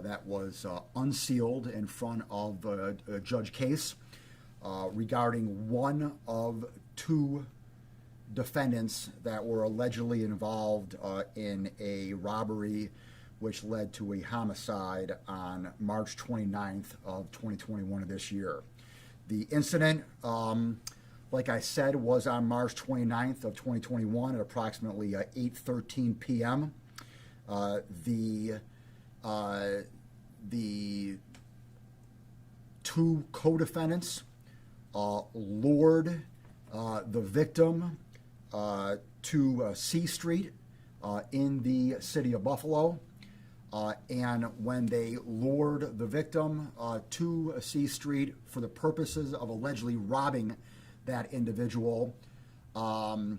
that was unsealed in front of Judge Case regarding one of two defendants that were allegedly involved in a robbery which led to a homicide on March 29th of 2021 of this year. The incident, like I said, was on March 29th of 2021 at approximately 8:13 p.m. The two co-defendants lured the victim to C Street in the city of Buffalo. And when they lured the victim to C Street for the purposes of allegedly robbing that individual, the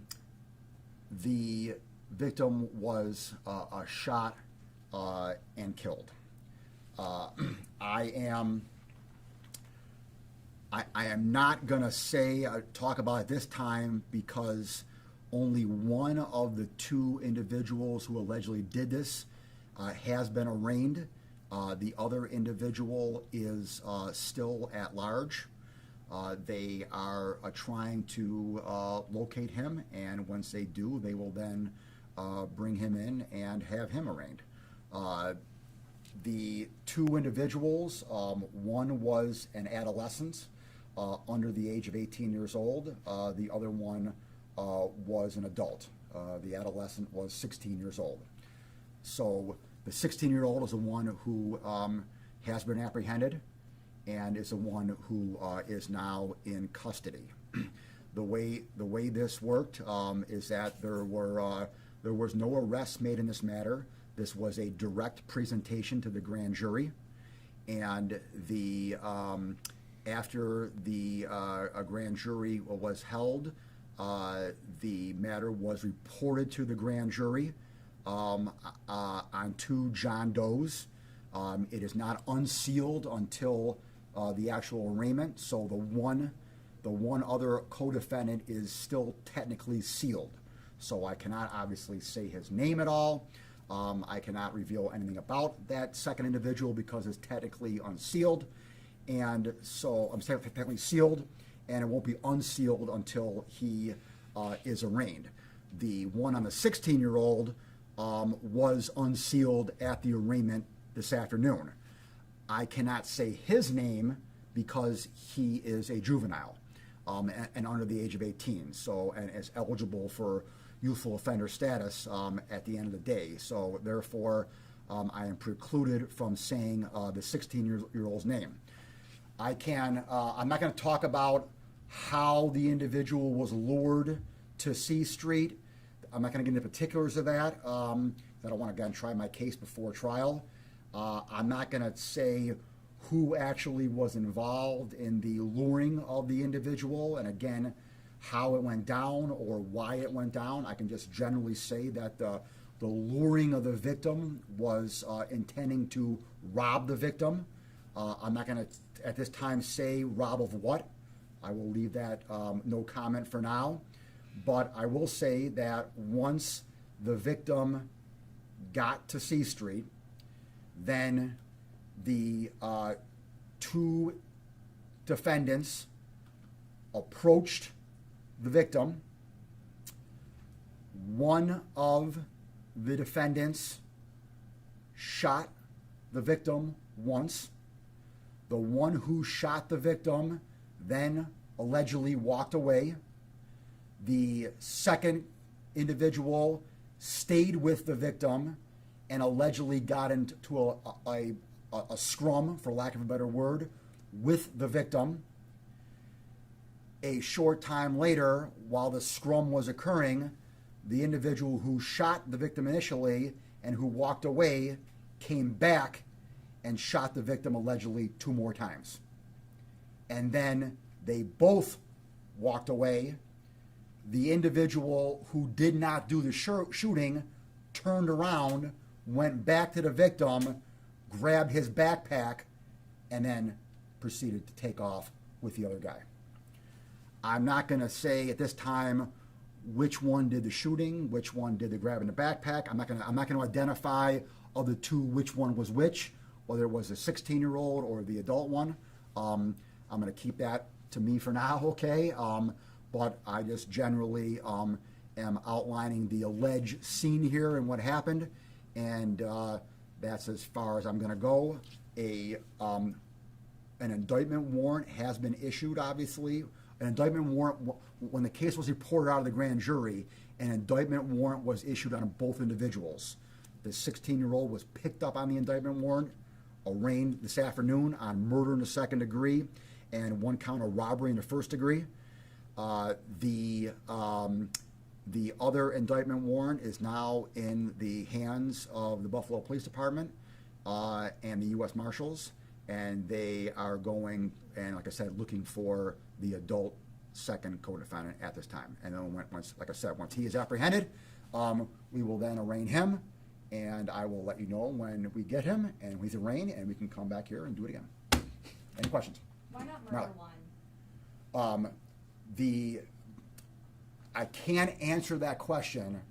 victim was shot and killed. I am not going to talk about it this time because only one of the two individuals who allegedly did this has been arraigned. The other individual is still at large. They are trying to locate him, and once they do, they will then bring him in and have him arraigned. The two individuals, one was an adolescent under the age of 18 years old. The other one was an adult. The adolescent was 16 years old. So the 16-year-old is the one who has been apprehended and is the one who is now in custody. The way this worked is that there was no arrests made in this matter. This was a direct presentation to the grand jury, and after the grand jury was held, the matter was reported to the grand jury on two John Does. It is not unsealed until the actual arraignment, so the one other co-defendant is still technically sealed. So I cannot obviously say his name at all. I cannot reveal anything about that second individual because it's technically unsealed, and so I'm technically sealed, and it won't be unsealed until he is arraigned. The one on the 16-year-old was unsealed at the arraignment this afternoon. I cannot say his name because he is a juvenile and under the age of 18, so and is eligible for youthful offender status at the end of the day. So therefore, I am precluded from saying the 16-year-old's name. I'm not going to talk about how the individual was lured to C Street. I'm not going to get into particulars of that. I don't want to again try my case before trial. I'm not going to say who actually was involved in the luring of the individual, and again, how it went down or why it went down. I can just generally say that the luring of the victim was intending to rob the victim. I'm not going to, at this time, say rob of what. I will leave that no comment for now. But I will say that once the victim got to C Street, then the two defendants approached the victim. One of the defendants shot the victim once. The one who shot the victim then allegedly walked away. The second individual stayed with the victim and allegedly got into a scrum, for lack of a better word, with the victim. A short time later, while the scrum was occurring, the individual who shot the victim initially and who walked away came back and shot the victim allegedly 2 more times. And then they both walked away. The individual who did not do the shooting turned around, went back to the victim, grabbed his backpack, and then proceeded to take off with the other guy. I'm not going to say at this time which one did the shooting, which one did the grabbing the backpack. I'm not going to identify of the two which one was which. whether it was the 16-year-old or the adult one. I'm going to keep that to me for now, okay? But I just generally am outlining the alleged scene here and what happened, and that's as far as I'm going to go. An indictment warrant has been issued, obviously. An indictment warrant, when the case was reported out of the grand jury, an indictment warrant was issued on both individuals. The 16-year-old was picked up on the indictment warrant, arraigned this afternoon on murder in the second degree and 1 count of robbery in the first degree. The other indictment warrant is now in the hands of the Buffalo Police Department and the U.S. Marshals, and they are going and, like I said, looking for the adult second co-defendant at this time. And then once, like I said, once he is apprehended, we will then arraign him, and I will let you know when we get him and he's arraigned, and we can come back here and do it again. Any questions? Why not murder one? I can't answer that question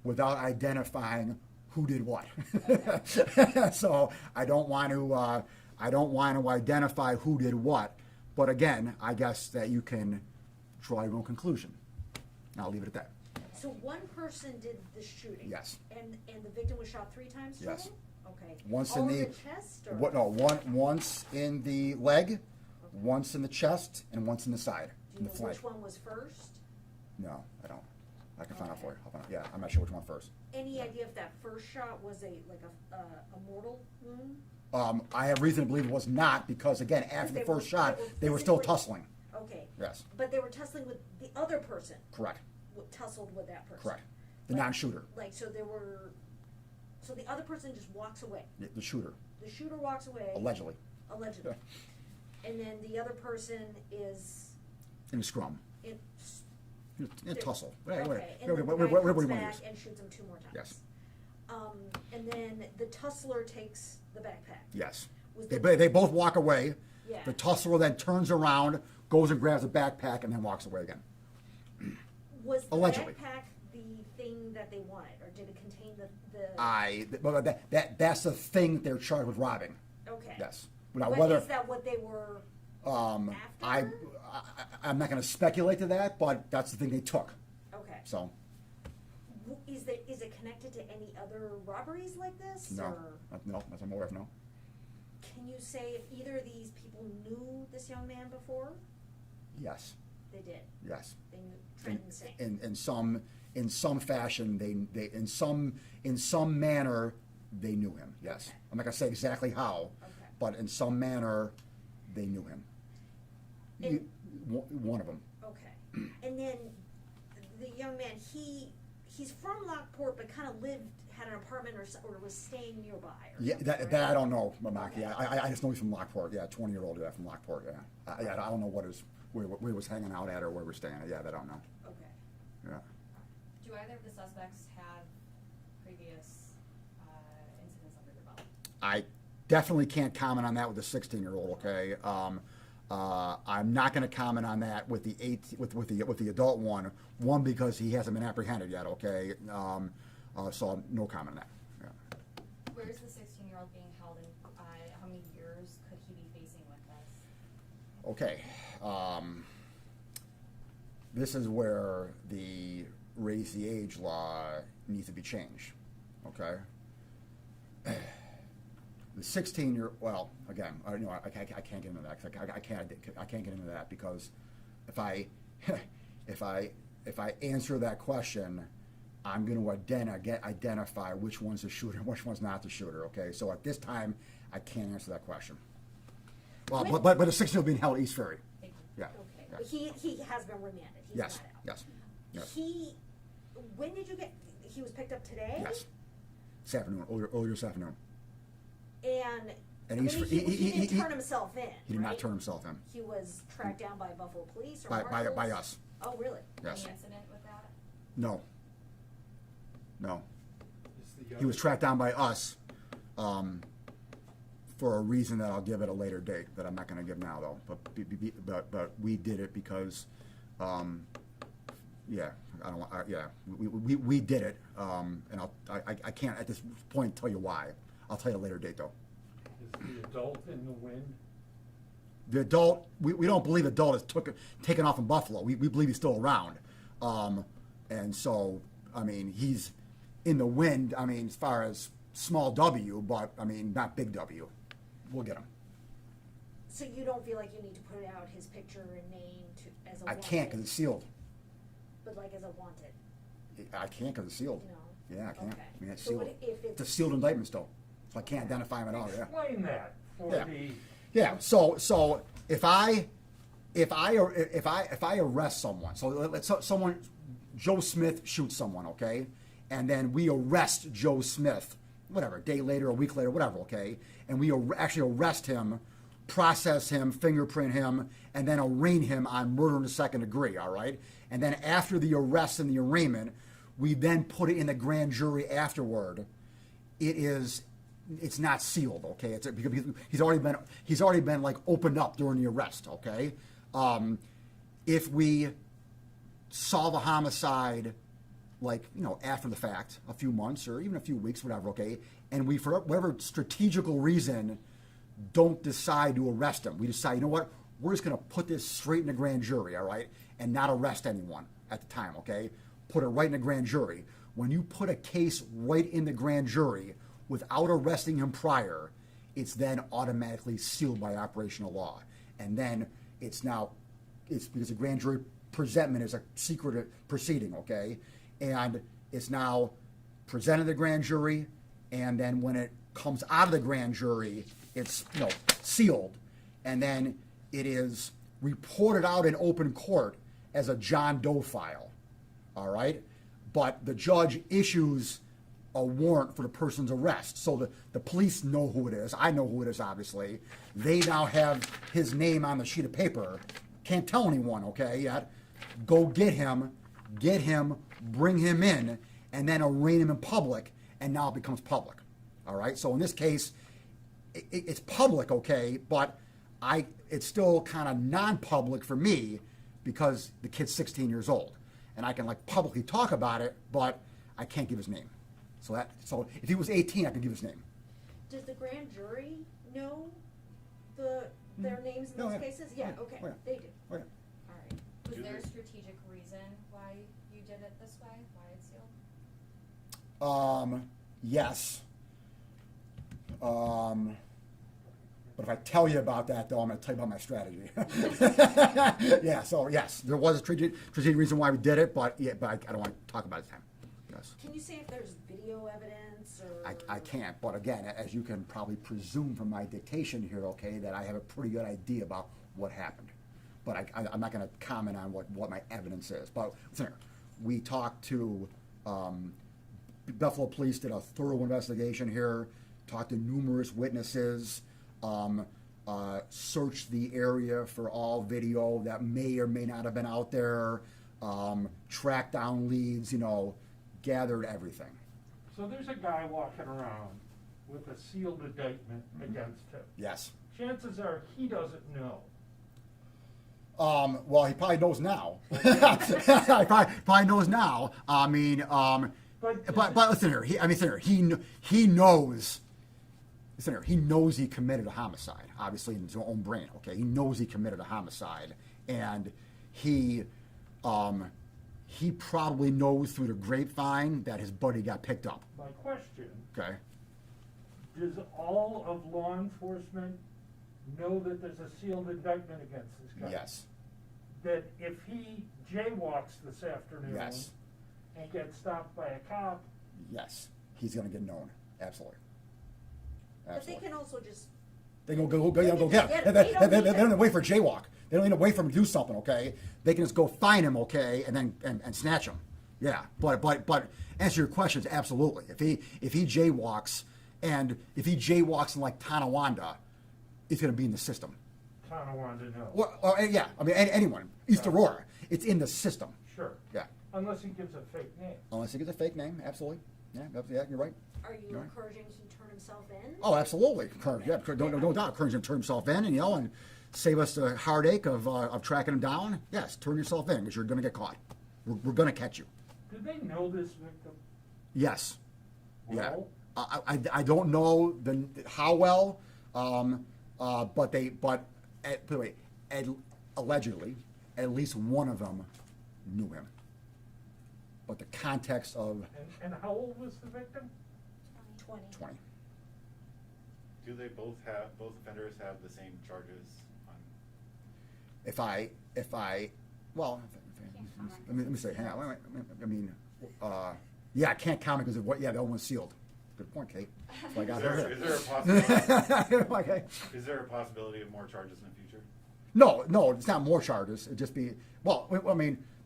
without identifying who did what. Okay. So I don't want to identify who did what. But again, I guess that you can draw your own conclusion. And I'll leave it at that. So one person did the shooting. Yes. And the victim was shot 3 times total? Yes. Okay. Once all in the chest, or? Once in the leg, okay. Once in the chest, and once in the side. Do you know which one was first? No, I don't. I can find out for you. Yeah, I'm not sure which one first. Any idea if that first shot was a mortal wound? I have reason to believe it was not, because again, after the first shot, they were still tussling. Okay. Yes. But they were tussling with the other person. Correct. Tussled with that person. Correct. The non-shooter. So the other person just walks away. The shooter. The shooter walks away. Allegedly. Allegedly. And then the other person is in a scrum. In a tussle. Okay. And then the guy comes back and shoots him 2 more times. Yes. And then the tussler takes the backpack. Yes. They both walk away. Yeah. The tussler then turns around, goes and grabs the backpack, and then walks away again. Was the allegedly backpack the thing that they wanted, or did it contain that's the thing that they're charged with robbing. Okay. Yes. Now, is that what they were after? I'm not going to speculate to that, but that's the thing they took. Okay. So. Is it connected to any other robberies like this? No. Or? No, as I'm aware of, no. Can you say if either of these people knew this young man before? Yes. They did. Yes. They knew Trent and Singh. In some fashion, they in some manner they knew him. Yes. Okay. I'm not gonna say exactly how, okay. But in some manner they knew him. One of them. Okay. And then the young man, he's from Lockport, but kind of had an apartment or was staying nearby. Yeah, that I don't know, Mamaki. Okay. I just know he's from Lockport. Yeah, 20-year-old from Lockport. Yeah. I don't know where he was hanging out at or where we're staying at. Yeah, that I don't know. Okay. Yeah. Do either of the suspects have previous incidents under their belt? I definitely can't comment on that with the 16-year-old. Okay. I'm not going to comment on that with the adult one. One, because he hasn't been apprehended yet. Okay. So no comment on that. Yeah. Where is the 16-year-old being held, and how many years could he be facing with this? Okay. This is where the raise the age law needs to be changed. Okay. The 16-year, well, again, I can't get into that. I can't get into that because if I answer that question, I'm going to identify which one's the shooter and which one's not the shooter. Okay, so at this time, I can't answer that question. Well, but the 16-year-old being held at East Ferry. Yeah. Okay. Yeah. But he has been remanded. He's Yes. not out. Yes. When did you get? He was picked up today. Yes. This afternoon, earlier this afternoon. And And he didn't turn himself in. He did right? not turn himself in. He was tracked down by Buffalo Police or By us. Oh, really? Yes. Any incident with that? No. He was tracked down by us for a reason that I'll give at a later date that I'm not going to give now, though. But we did it because, yeah, I don't. We did it, and I can't at this point tell you why. I'll tell you at a later date, though. adult in the wind? The adult, we don't believe the adult is taken off in Buffalo. We believe he's still around. And so, I mean, he's in the wind, I mean, as far as small W, but, I mean, not big W. We'll get him. So you don't feel like you need to put out his picture and name as a I wanted? can't because it's sealed. But like as a wanted? I can't because it's sealed. No. Yeah, I can't. Okay. I mean, it's So sealed. what if It's a sealed indictment still. So I can't identify him at all, yeah. Explain that for Yeah. the. Yeah. So if I arrest someone, so let's someone, Joe Smith shoots someone, okay, and then we arrest Joe Smith, whatever, a day later, a week later, whatever, okay, and we actually arrest him, process him, fingerprint him, and then arraign him on murder in the second degree, all right, and then after the arrest and the arraignment, we then put it in the grand jury afterward. It's not sealed, okay? It's because he's already been like opened up during the arrest, okay? If we solve a homicide, like, you know, after the fact, a few months or even a few weeks, whatever, okay, and we, for whatever strategical reason, don't decide to arrest him, we decide, you know what, we're just going to put this straight in the grand jury, all right, and not arrest anyone at the time, okay? Put it right in the grand jury. When you put a case right in the grand jury without arresting him prior, it's then automatically sealed by operational law. And then it's because a grand jury presentment is a secret proceeding, okay? And it's now presented to the grand jury, and then when it comes out of the grand jury, it's, you know, sealed. And then it is reported out in open court as a John Doe file, all right? But the judge issues a warrant for the person's arrest. So the police know who it is. I know who it is, obviously. They now have his name on the sheet of paper. Can't tell anyone, okay, yet. Go get him, bring him in, and then arraign him in public, and now it becomes public. All right? So in this case, it's public, okay, but it's still kind of non-public for me because the kid's 16 years old. And I can, like, publicly talk about it, but I can't give his name. So if he was 18, I could give his name. Does the grand jury know their names in Oh, those yeah. cases? Yeah, Oh, okay, yeah. they do. Oh, yeah. All right. Was Do there a they- strategic reason why you did it this way? Why it's sealed? Yes. But if I tell you about that, though, I'm going to tell you about my strategy. Yeah, so yes, there was a strategic reason why we did it, but I don't want to talk about it this time. Yes. Can you say if there's video evidence or? I can't, but again, as you can probably presume from my dictation here, okay, that I have a pretty good idea about what happened. But I'm not going to comment on what my evidence is. But listen, we talked to Buffalo Police, did a thorough investigation here, talked to numerous witnesses, searched the area for all video that may or may not have been out there, tracked down leads, gathered everything. So there's a guy walking around with a sealed indictment against him. Yes. Chances are he doesn't know. Well, he probably knows now. He probably knows now. I mean, but listen here. He knows. Listen here. He knows he committed a homicide. Obviously, in his own brain. Okay, he knows he committed a homicide, and he probably knows through the grapevine that his buddy got picked up. My question, Okay. does all of law enforcement know that there's a sealed indictment against this guy? Yes. That if he jaywalks this afternoon Yes. and gets stopped by a cop, Yes. He's going to get known. Absolutely. But they can also just. They go get him. Yeah, They don't even wait for a jaywalk. They don't even wait for him to do something, okay? They can just go find him, okay, and then and snatch him. Yeah, but answer your questions, absolutely. If he jaywalks, and if he jaywalks in like Tonawanda, it's going to be in the system. Tonawanda knows. Or yeah, I mean anyone, East Aurora, it's in the system. Sure. Yeah. Unless he gives a fake name. Unless he gets a fake name, absolutely. Yeah, you're right. Are you Right. encouraging him to turn himself in? Oh, absolutely. Yeah, no doubt. Encourage him to turn himself in, and save us the heartache of tracking him down. Yes, turn yourself in because you're going to get caught. We're going to catch you. Did they know this victim? Yes. Yeah. Well? I don't know how well. Allegedly, at least one of them knew him. But the context of And how old was the victim? 20. 20. Do they both offenders have the same charges on? Let me say, hang on, wait, yeah, I can't comment because of what, yeah, the other one's sealed. Good point, Kate. So I got her. Is there a possibility? Okay. Is there a possibility of more charges in the future? No, it's not more charges. It'd just be,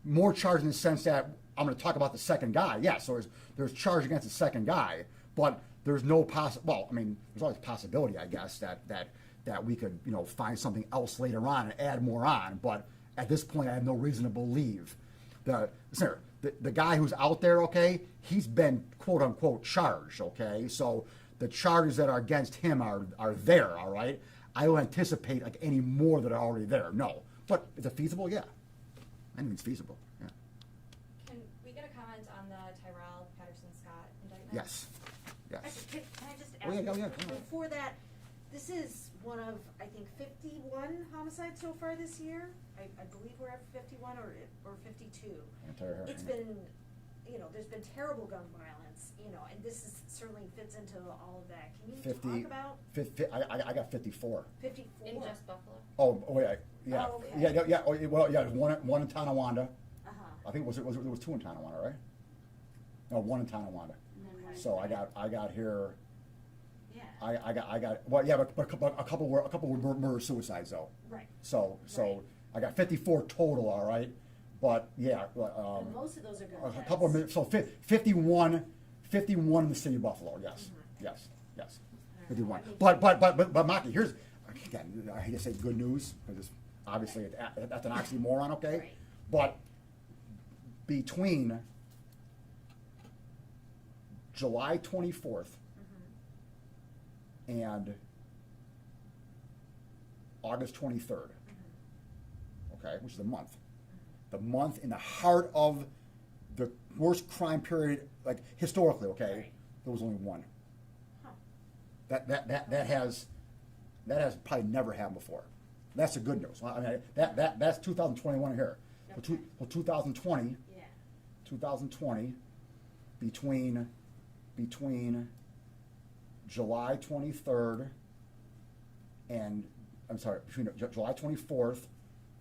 more charges in the sense that I'm going to talk about the second guy. Yeah, so there's charge against the second guy, but there's no there's always possibility, I guess, that we could, find something else later on and add more on. But at this point, I have no reason to believe the guy who's out there, okay, he's been quote unquote charged, okay? So the charges that are against him are there, all right? I don't anticipate like any more that are already there, no. But is it feasible? Yeah. I think it's feasible, yeah. Can we get a comment on the Tyrell Patterson-Scott indictment? Yes. Actually, can I just Oh, ask yeah, you, yeah. before that, this is one of, I think, 51 homicides so far this year. I believe we're at 51 or 52. It's been, there's been terrible gun violence, and this certainly fits into all of that. Can you talk about? I got 54. 54? In just Buffalo? Oh, yeah. Oh, okay. Yeah. Well, yeah, one in Tonawanda. Uh-huh. I think there was two in Tonawanda, right? No, one in Tonawanda. Okay. So I got here. Yeah. I got well, yeah, but a couple were murder suicides though. Right. So Right. I got 54 total, all right. But yeah, And most of those are gun a couple of so 51 in the city of Buffalo. Yes, yes. 51. But Maki, here's again. I hate to say good news because obviously that's an oxymoron, okay? Right. But between July 24th and August 23rd, okay, which is a month. The month in the heart of the worst crime period, like historically, okay, Right. there was only one. Huh. That has probably never happened before. That's the good news. I mean, that's 2021 here. Okay. Well, 2020, Yeah. 2020, between July 23rd and between July 24th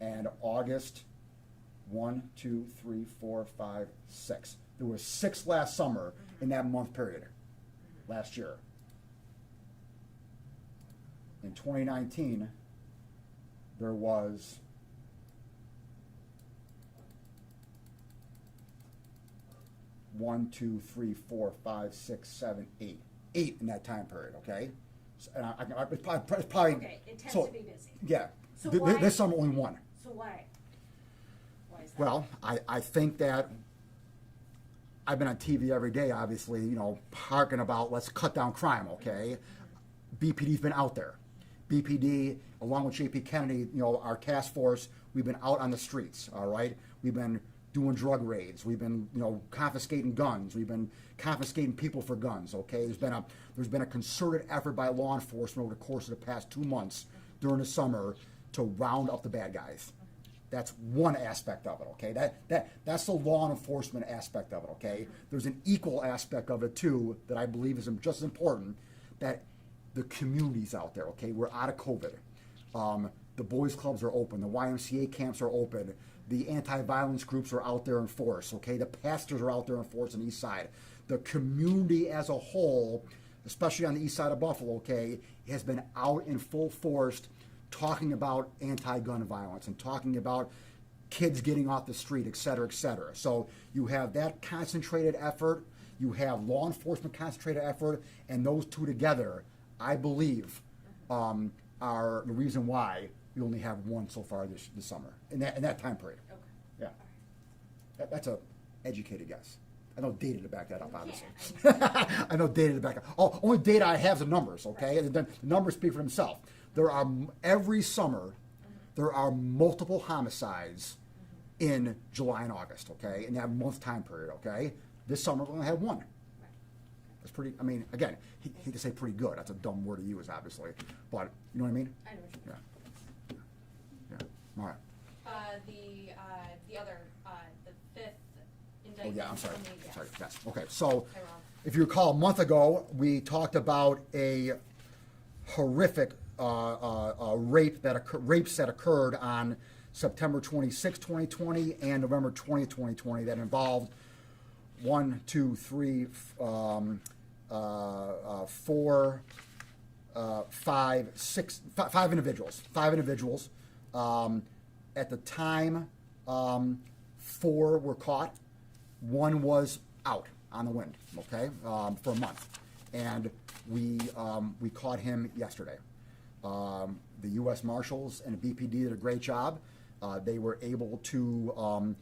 and August 1, 2, 3, 4, 5, 6. There were 6 last summer in that month period last year. In 2019, there was 1, 2, 3, 4, 5, 6, 7, 8. 8 in that time period, okay? So, and it's probably Okay, it tends so, to be busy. Yeah. So why- This summer only one. So why? Why is that? Well, I think that I've been on TV every day, obviously, harking about let's cut down crime, okay? BPD's been out there. BPD, along with JP Kennedy, our task force, we've been out on the streets, all right? We've been doing drug raids. We've been, confiscating guns. We've been confiscating people for guns, okay? There's been a concerted effort by law enforcement over the course of the past 2 months during the summer to round up the bad guys. That's one aspect of it, okay? That's the law enforcement aspect of it, okay? There's an equal aspect of it too that I believe is just as important, that the community's out there, okay? We're out of COVID. The boys clubs are open. The YMCA camps are open. The anti-violence groups are out there in force, okay? The pastors are out there in force on the east side. The community as a whole, especially on the east side of Buffalo, okay, has been out in full force talking about anti-gun violence and talking about kids getting off the street, et cetera, et cetera. So you have that concentrated effort, you have law enforcement concentrated effort, and those two together, I believe, are the reason why we only have one so far this summer, in that time period. Okay. Yeah. That's a educated guess. I know data to back that up, obviously. Yeah, I know data to back up. Oh, only data I have is the numbers, okay? And then the numbers speak for themselves. There are, every summer, there are multiple homicides in July and August, okay? In that month time period, okay? This summer, we only have one. That's pretty, I mean, again, hate to say pretty good, that's a dumb word to use, obviously, but, you know what I mean? I know what you Yeah. Yeah, all right. The other, the fifth Oh, indictment. yeah, I'm sorry, yes. sorry, yes, okay, so, Hi, Rob. if you recall, a month ago, we talked about a horrific rapes that occurred on September 26, 2020 and November 20th, 2020 that involved 5 individuals. At the time, 4 were caught. 1 was out on the wind, okay, for a month. And we caught him yesterday. The U.S. Marshals and the BPD did a great job. They were able to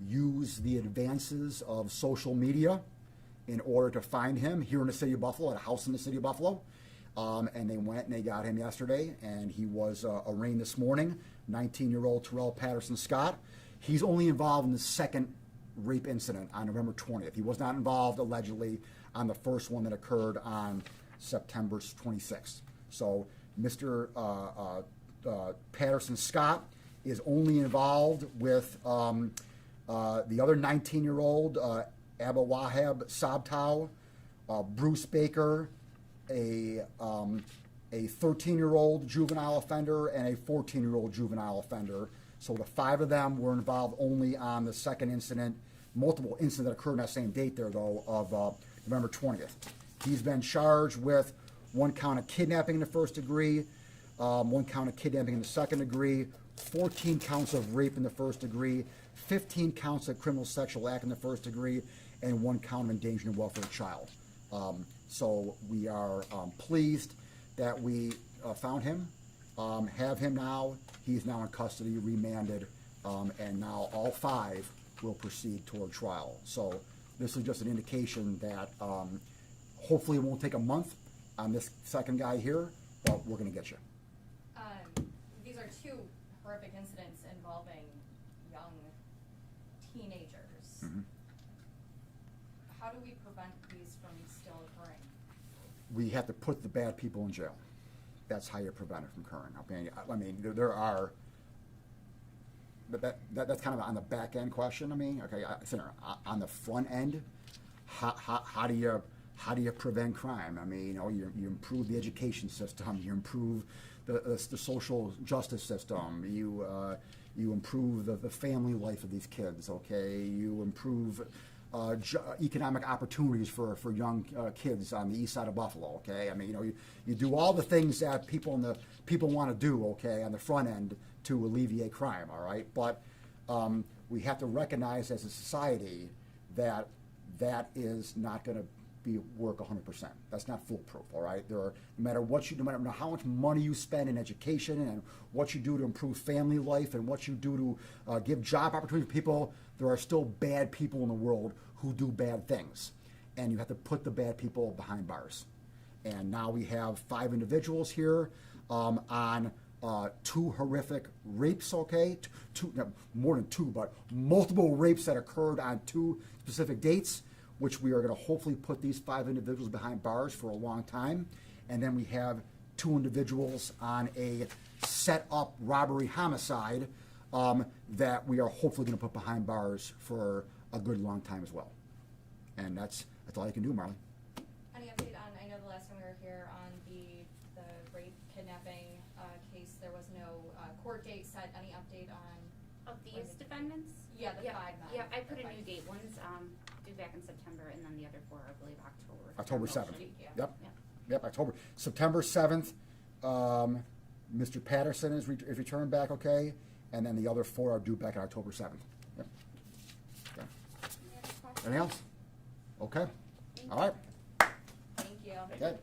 use the advances of social media in order to find him here in the city of Buffalo, at a house in the city of Buffalo. And they went and they got him yesterday, and he was arraigned this morning, 19-year-old Terrell Patterson Scott. He's only involved in the second rape incident on November 20th. He was not involved, allegedly, on the first one that occurred on September 26th. So Mr. Patterson Scott is only involved with the other 19-year-old, Abba Wahab Sabtow, Bruce Baker, a 13-year-old juvenile offender, and a 14-year-old juvenile offender. So the 5 of them were involved only on the second incident, multiple incidents that occurred on that same date there, though, of November 20th. He's been charged with 1 count of kidnapping in the first degree, 1 count of kidnapping in the second degree, 14 counts of rape in the first degree, 15 counts of criminal sexual act in the first degree, and 1 count of endangering the welfare of a child. So we are pleased that we found him, have him now. He's now in custody, remanded, and now all 5 will proceed toward trial. So this is just an indication that hopefully it won't take a month on this second guy here, but we're going to get you. These are 2 horrific incidents involving young teenagers. Mm-hmm. How do we prevent these from still occurring? We have to put the bad people in jail. That's how you prevent it from occurring. I mean, there are. That's kind of on the back end question. I mean, okay, on the front end, how do you prevent crime? I mean, you improve the education system, you improve the social justice system, you improve the family life of these kids. Okay, you improve economic opportunities for young kids on the east side of Buffalo. Okay, I mean, you do all the things that people want to do. Okay, on the front end to alleviate crime. All right, but we have to recognize as a society that is not going to work 100%. That's not foolproof. All right, no matter how much money you spend in education and what you do to improve family life and what you do to give job opportunities to people, there are still bad people in the world who do bad things, and you have to put the bad people behind bars. And now we have 5 individuals here on 2 horrific rapes. Okay, more than 2, but multiple rapes that occurred on 2 specific dates, which we are going to hopefully put these 5 individuals behind bars for a long time. And then we have 2 individuals on a set-up robbery homicide that we are hopefully going to put behind bars for a good long time as well. And that's all you can do, Marley. Any update on, I know the last time we were here on the rape kidnapping case, there was no court date set. Any update on? Of these defendants? Yeah, the 5 men. Yeah, I put a new date. One's due back in September, and then the other 4, I believe, October 7th. Yeah. Yep, September 7th. Mr. Patterson is returned back, okay? And then the other 4 are due back on October 7th. Yep. Okay. Anything else? Okay. All right. Thank you. Okay.